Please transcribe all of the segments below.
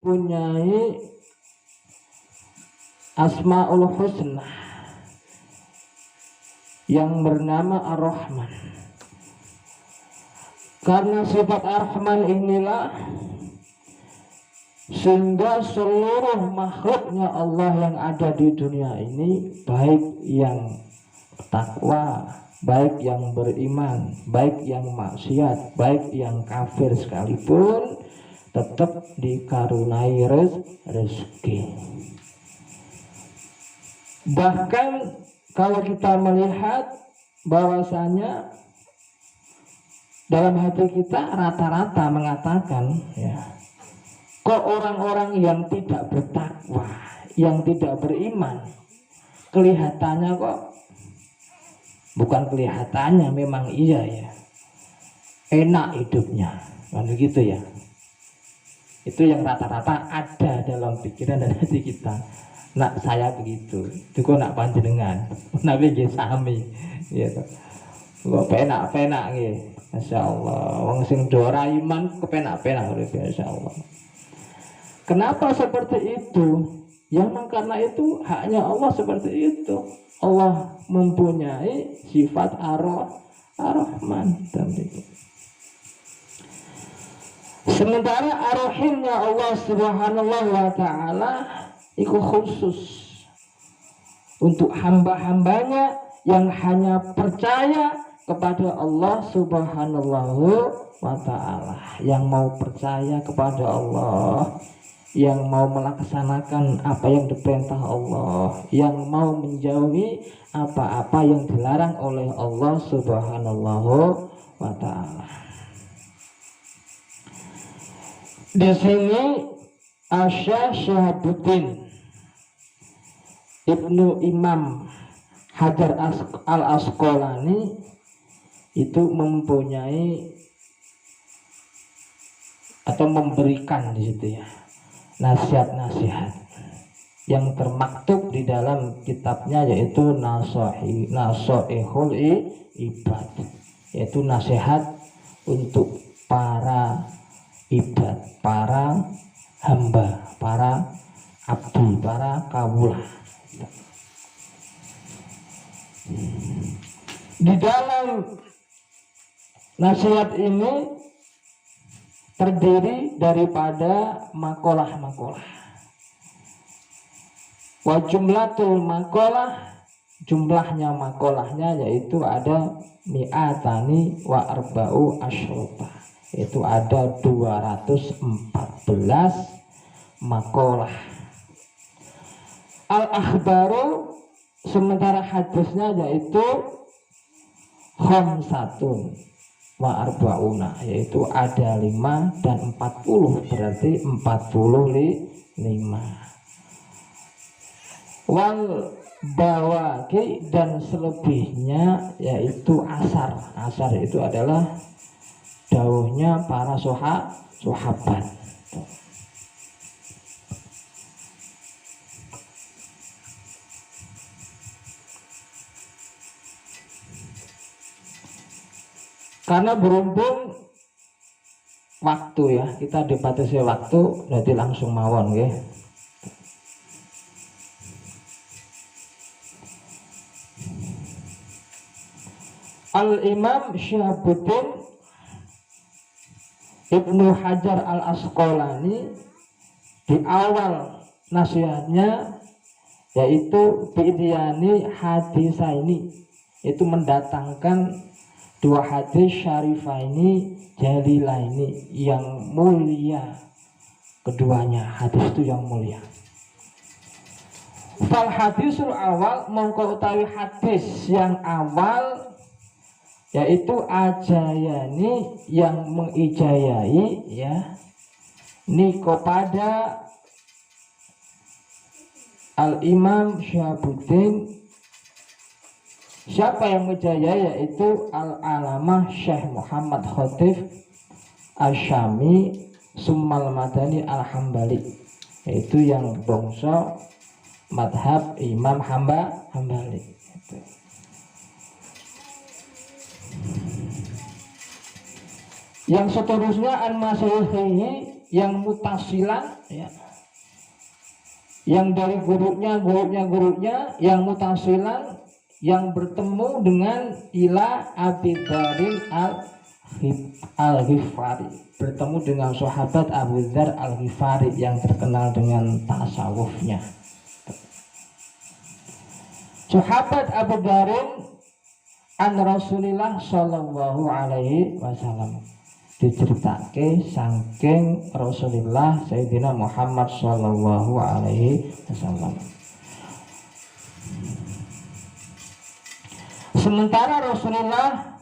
mempunyai Asmaul Husna yang bernama Ar-Rahman. Karena sifat Ar-Rahman inilah sehingga seluruh makhluknya Allah yang ada di dunia ini, baik yang takwa, baik yang beriman, baik yang maksiat, baik yang kafir sekalipun, tetap dikarunai rezeki. Bahkan kalau kita melihat bahwasanya dalam hati kita rata-rata mengatakan, ya, kok orang-orang yang tidak bertakwa, yang tidak beriman, kelihatannya kok, bukan kelihatannya, memang iya ya, enak hidupnya, kan begitu ya. Itu yang rata-rata ada dalam pikiran dan hati kita. Nak saya begitu, itu kok nak panjenengan, nabi nggih sami, gitu. Kok penak-penak nggih, masya Allah. Wong sing ora iman kepenak-penak, masya Allah. Kenapa seperti itu? Ya memang karena itu haknya Allah seperti itu. Allah mempunyai sifat Ar-Rahman. Sementara Ar-Rahimnya Allah Subhanahu wa ta'ala itu khusus untuk hamba-hambanya yang hanya percaya kepada Allah Subhanahu wa ta'ala, yang mau percaya kepada Allah, yang mau melaksanakan apa yang diperintah Allah, yang mau menjauhi apa-apa yang dilarang oleh Allah Subhanahu wa ta'ala. Di sini Asy-Syaikh Syihabuddin Ibnu Imam Hajar Al-Asqalani itu mempunyai atau memberikan di situ ya nasihat-nasihat yang termaktub di dalam kitabnya, yaitu Nasaihul Ibad, yaitu nasihat untuk para ibad, para hamba, para abdi, para kawula. Di dalam nasihat ini terdiri daripada makalah-makalah. Wa jumlatul makalah, jumlahnya makalahnya yaitu ada mi'atani wa arba'u asyrota, yaitu ada 214 makalah. Al-akhbaru, sementara hadisnya yaitu khamsatun wa arba'una, yaitu ada 5 dan 40, berarti 45. Wal bawaki, dan selebihnya yaitu asar. Asar itu adalah dawuhnya para sahabat. Karena berhubung waktu ya, kita dibatasi waktu, jadi langsung mawon ya. Al-Imam Syihabuddin Ibnu Hajar Al-Asqalani di awal nasihatnya yaitu bi'diyani hadisaini, itu mendatangkan dua hadis syarifaini jalilaini, yang mulia keduanya. Hadis itu yang mulia. Fal hadisul awal, mongko utawi hadis yang awal yaitu ajayani, yang mengijayai ya ni kepada Al-Imam Syihabuddin. Siapa yang menjaya? Yaitu Al-Alamah Syekh Muhammad Khatif Asy-Syami Summal Madani Al-Hambali, yaitu yang bangsa madhab Imam Hambali. Yang seterusnya al-masyayikhi yang mutasilan, ya, yang dari gurunya, yang mutasilan, yang bertemu dengan ila Abi Dzaril al-Ghifari, bertemu dengan sahabat Abu Dzar al-Ghifari yang terkenal dengan tasawufnya. Sahabat Abu Dzar an Rasulillah sallallahu alaihi wasallam, diceritake saking Rasulullah Sayyidina Muhammad sallallahu alaihi wasallam. Sementara Rasulullah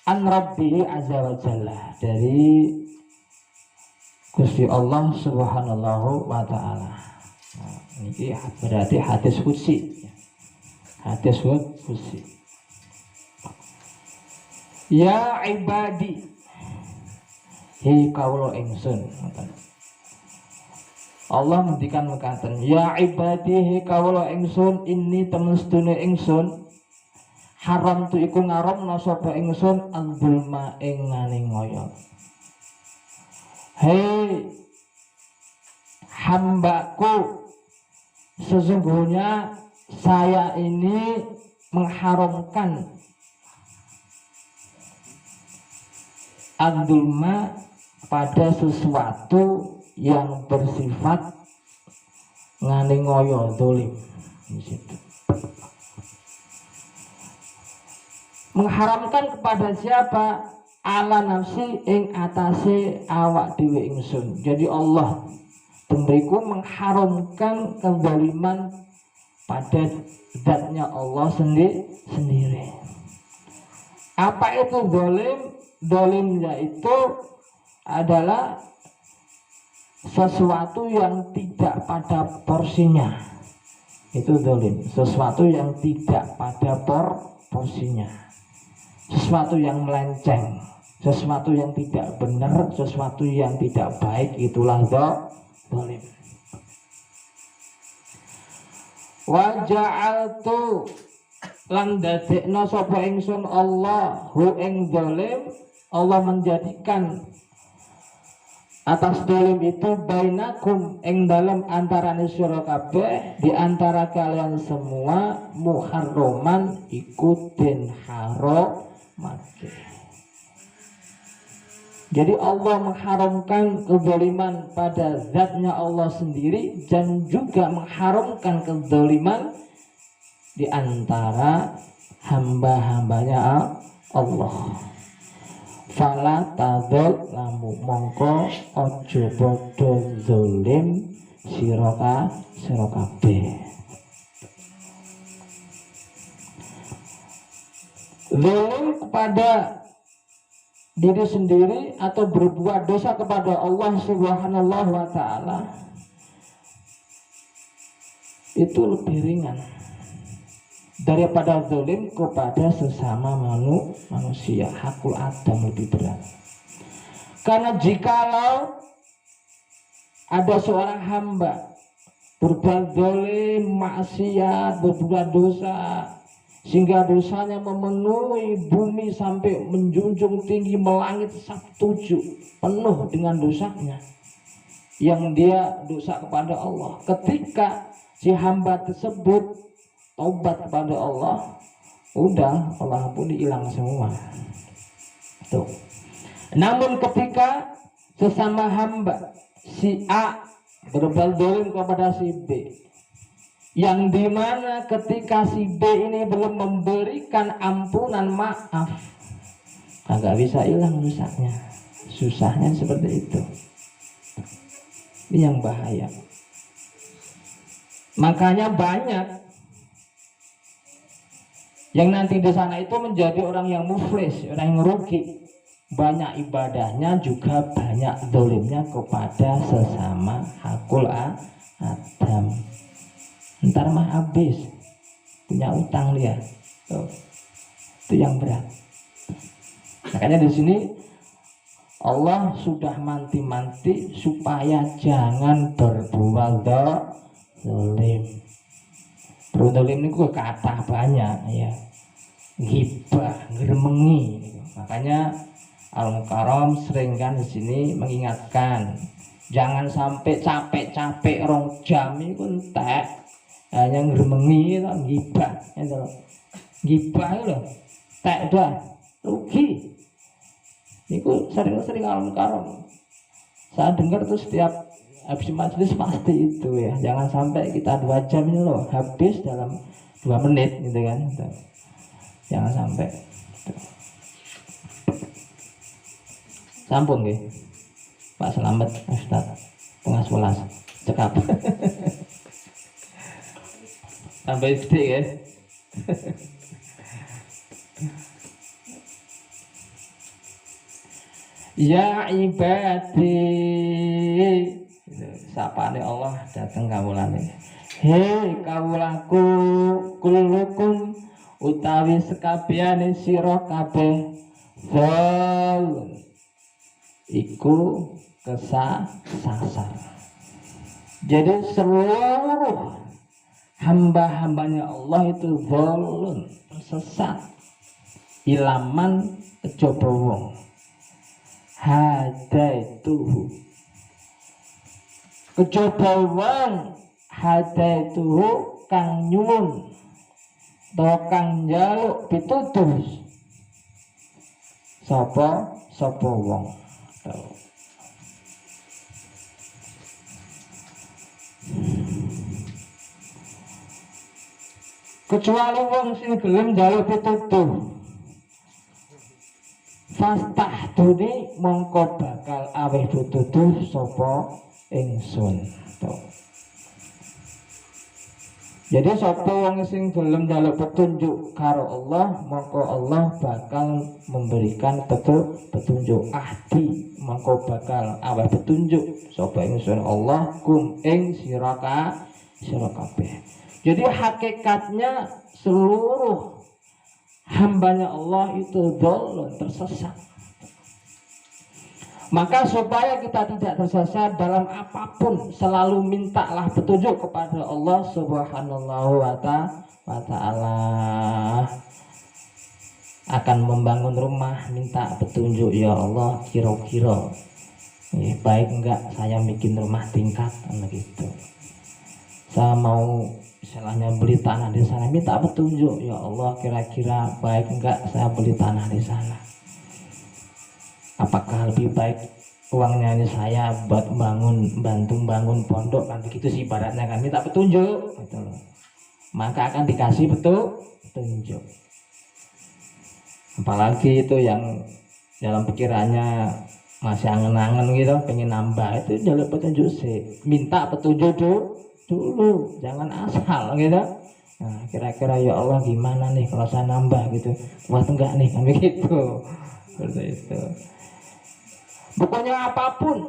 an Rabbihi azza wa jalla, dari Gusti Allah subhanahu wa ta'ala. Nah, ini berarti hadis qudsi. Hadis qudsi. Ya ibadi, hei kawula ingsun. Allah ngendikan mekaten, ya ibadi, hei kawula ingsun, ini temen sedune ingsun, haram tu iku ngaramna sapa ingsun al-zulma ing nganingaya. Hei hambaku, sesungguhnya saya ini mengharamkan al-zulma pada sesuatu yang bersifat nganingaya, zalim. Mengharamkan kepada siapa? Ala nafsi ing atase awak dhewe ingsun. Jadi Allah tentuku mengharamkan kezaliman pada zatnya Allah sendiri. Apa itu zalim? Zalim yaitu adalah sesuatu yang tidak pada porsinya. Itu zalim, sesuatu yang tidak pada porsinya, sesuatu yang melenceng, sesuatu yang tidak benar, sesuatu yang tidak baik, itulah zalim. Wa ja'altu lan dadekna sapa ingsun Allah hu ing zalim, Allah menjadikan atas zalim itu bainakum ing dalam antarane sira kabeh, di antara kalian semua muharraman iku den haramake. Jadi Allah mengharamkan kezaliman pada zatnya Allah sendiri, dan juga mengharamkan kezaliman di antara hamba-hambanya Allah. Fala tadzal lamu mongko ojo padha zalim sira kabeh. Zalim kepada diri sendiri atau berbuat dosa kepada Allah Subhanahu wa ta'ala itu lebih ringan daripada zalim kepada sesama manusia. Hakul Adam lebih berat. Karena jikalau ada seorang hamba berbuat zalim, maksiat, berbuat dosa, sehingga dosanya memenuhi bumi sampai menjunjung tinggi melangit 7, penuh dengan dosanya yang dia dosa kepada Allah. Ketika si hamba tersebut taubat kepada Allah, udah Allah ampuni, hilang semua. Tuh. Namun ketika sesama hamba si A berbuat zalim kepada si B, yang dimana ketika si B ini belum memberikan ampunan, maaf, agak bisa hilang dosanya. Susahnya seperti itu. Ini yang bahaya. Makanya banyak yang nanti di sana itu menjadi orang yang muflis, orang yang rugi. Banyak ibadahnya juga banyak zalimnya kepada sesama hakul Adam. Ntar mah habis, punya utang dia. Itu yang berat. Makanya di sini Allah sudah manti-manti supaya jangan berbuat zalim. Berbuat zalim itu kata banyak ya, ghibah, ngeremengi. Makanya Al-Mukarram sering kan di sini mengingatkan jangan sampai capek-capek 2 jam itu entek hanya ngremengi to ngibah itu lho. Ngibah itu lho tek dah rugi. Itu sering-sering Al-Mukarram. Saya dengar tuh setiap habis majelis pasti itu ya. Jangan sampai kita 2 jam ini loh habis dalam 2 menit gitu kan. Jangan sampai. Sampun nggih. Pak Selamat Ustaz. Tengah 11 cekap. Sampai gede ya. Ya ibadi, sapane Allah dateng kawulane. Hei kawulaku kullukum utawi sekabehane sira kabeh zalun iku kesasar. Jadi seluruh hamba-hambanya Allah itu zalun, tersesat, ilaman kejaba wong. Hadaituhu kejaba wong hadaituhu kang nyuwun to kang njaluk pituduh sapa wong. Kecuali wong sing gelem njaluk pituduh fastahduni mongko bakal aweh pituduh sapa ingsun. Jadi sapa wong sing gelem njaluk petunjuk karo Allah, mongko Allah bakal memberikan petunjuk. Ahdi mongko bakal aweh petunjuk sapa ingsun Allah kum ing sira kabeh. Jadi hakikatnya seluruh hambanya Allah itu dhalun, tersesat. Maka supaya kita tidak tersesat dalam apapun, selalu mintalah petunjuk kepada Allah Subhanahu wa ta'ala. Akan membangun rumah, minta petunjuk, ya Allah kira-kira baik enggak saya bikin rumah tingkat gitu. Saya mau misalnya beli tanah di sana, minta petunjuk, ya Allah kira-kira baik enggak saya beli tanah di sana. Apakah lebih baik uangnya ini saya buat bantu bangun pondok kan begitu sih ibaratnya kan, minta petunjuk gitu loh. Maka akan dikasih petunjuk. Apalagi itu yang dalam pikirannya masih angen-angen gitu, pengen nambah, itu jalur petunjuk sih. Minta petunjuk dulu, jangan asal gitu. Nah, kira-kira ya Allah gimana nih kalau saya nambah gitu, kuat enggak nih kan begitu. Seperti itu. Pokoknya apapun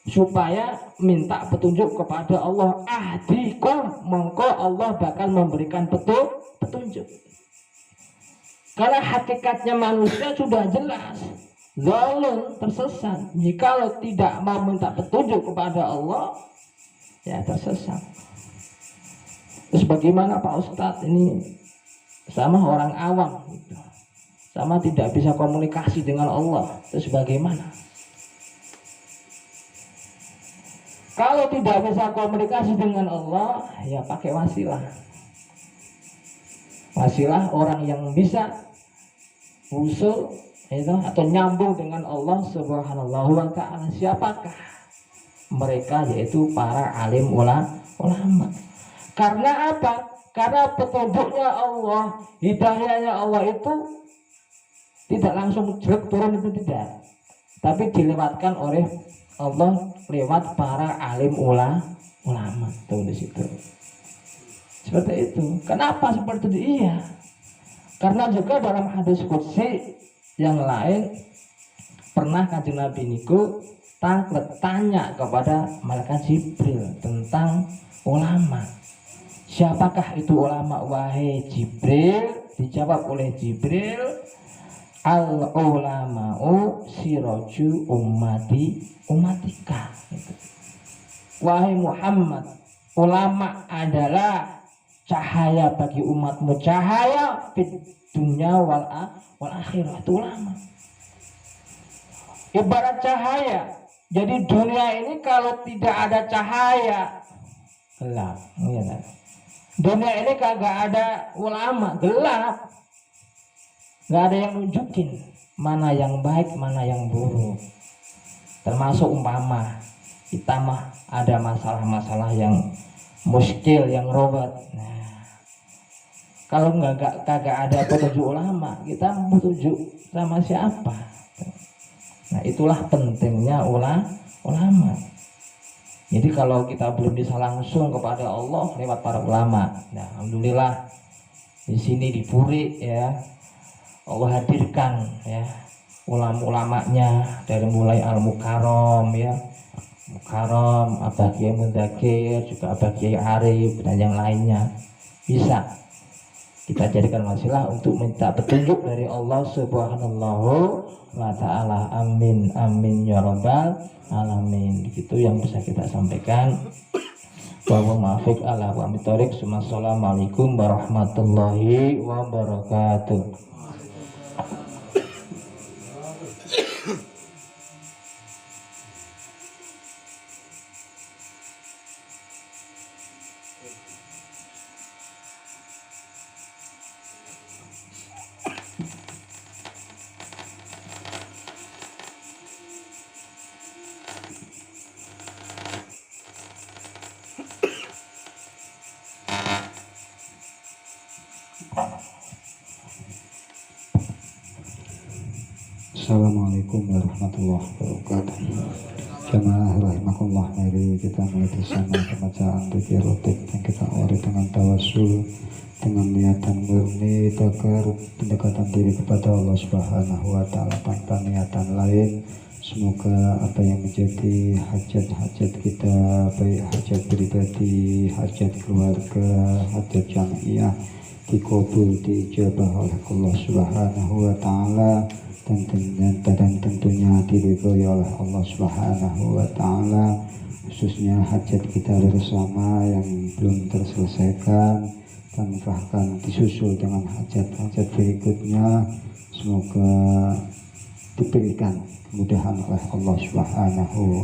supaya minta petunjuk kepada Allah. Ahdikum mongko Allah bakal memberikan petunjuk. Karena hakikatnya manusia sudah jelas, zalun, tersesat. Jikalau tidak mau minta petunjuk kepada Allah, ya tersesat. Terus bagaimana Pak Ustadz ini sama orang awam gitu, sama tidak bisa komunikasi dengan Allah, terus bagaimana? Kalau tidak bisa komunikasi dengan Allah, ya pakai wasilah. Wasilah orang yang bisa usul itu atau nyambung dengan Allah Subhanahu wa ta'ala. Siapakah mereka? Yaitu para alim ulama. Karena apa? Karena petunjuknya Allah, hidayahnya Allah itu tidak langsung jelek turun, itu tidak, tapi dilewatkan oleh Allah lewat para alim ulama tuh di situ. Seperti itu. Kenapa seperti itu? Iya. Karena juga dalam hadis qudsi yang lain pernah Kanjeng Nabi niku tanya kepada malaikat Jibril tentang ulama. Siapakah itu ulama wahai Jibril? Dijawab oleh Jibril, al ulama'u siraju umatika. Wahai Muhammad, ulama adalah cahaya bagi umatmu, cahaya di dunia wal akhirat. Itu ulama. ibarat cahaya. Jadi dunia ini kalau tidak ada cahaya gelap. Dunia ini kagak ada ulama, gelap. Nggak ada yang nunjukin mana yang baik, mana yang buruk. Termasuk umpama kita mah ada masalah-masalah yang muskil, yang robot. Nah, kalau kagak ada petunjuk ulama, kita mau tunjuk sama siapa? Nah, itulah pentingnya ulama. Jadi kalau kita belum bisa langsung kepada Allah lewat para ulama, nah alhamdulillah di sini di Puri ya Allah hadirkan ya ulama-ulamanya dari mulai Al-Mukarram ya, Mukarram, Abah Kiai Mundakir, juga Abah Kiai Arif dan yang lainnya. Bisa kita jadikan wasilah untuk minta petunjuk dari Allah Subhanahu wa ta'ala. Amin amin ya rabbal alamin. Itu yang bisa kita sampaikan. Wa muwaffiq ala wa mithoriq. Assalamualaikum warahmatullahi wabarakatuh. Assalamualaikum warahmatullahi wabarakatuh. Jamaah rahimakumullah, mari kita mulai bersama pembacaan zikir rotib yang kita awali dengan tawasul, dengan niatan murni takar pendekatan diri kepada Allah Subhanahu wa ta'ala tanpa niatan lain. Semoga apa yang menjadi hajat-hajat kita, baik hajat pribadi, hajat keluarga, hajat jamiah, dikabul, diijabah oleh Allah Subhanahu wa ta'ala, dan tentunya diridhoi oleh Allah Subhanahu wa ta'ala, khususnya hajat kita bersama yang belum terselesaikan dan bahkan disusul dengan hajat-hajat berikutnya. Semoga diberikan kemudahan oleh Allah Subhanahu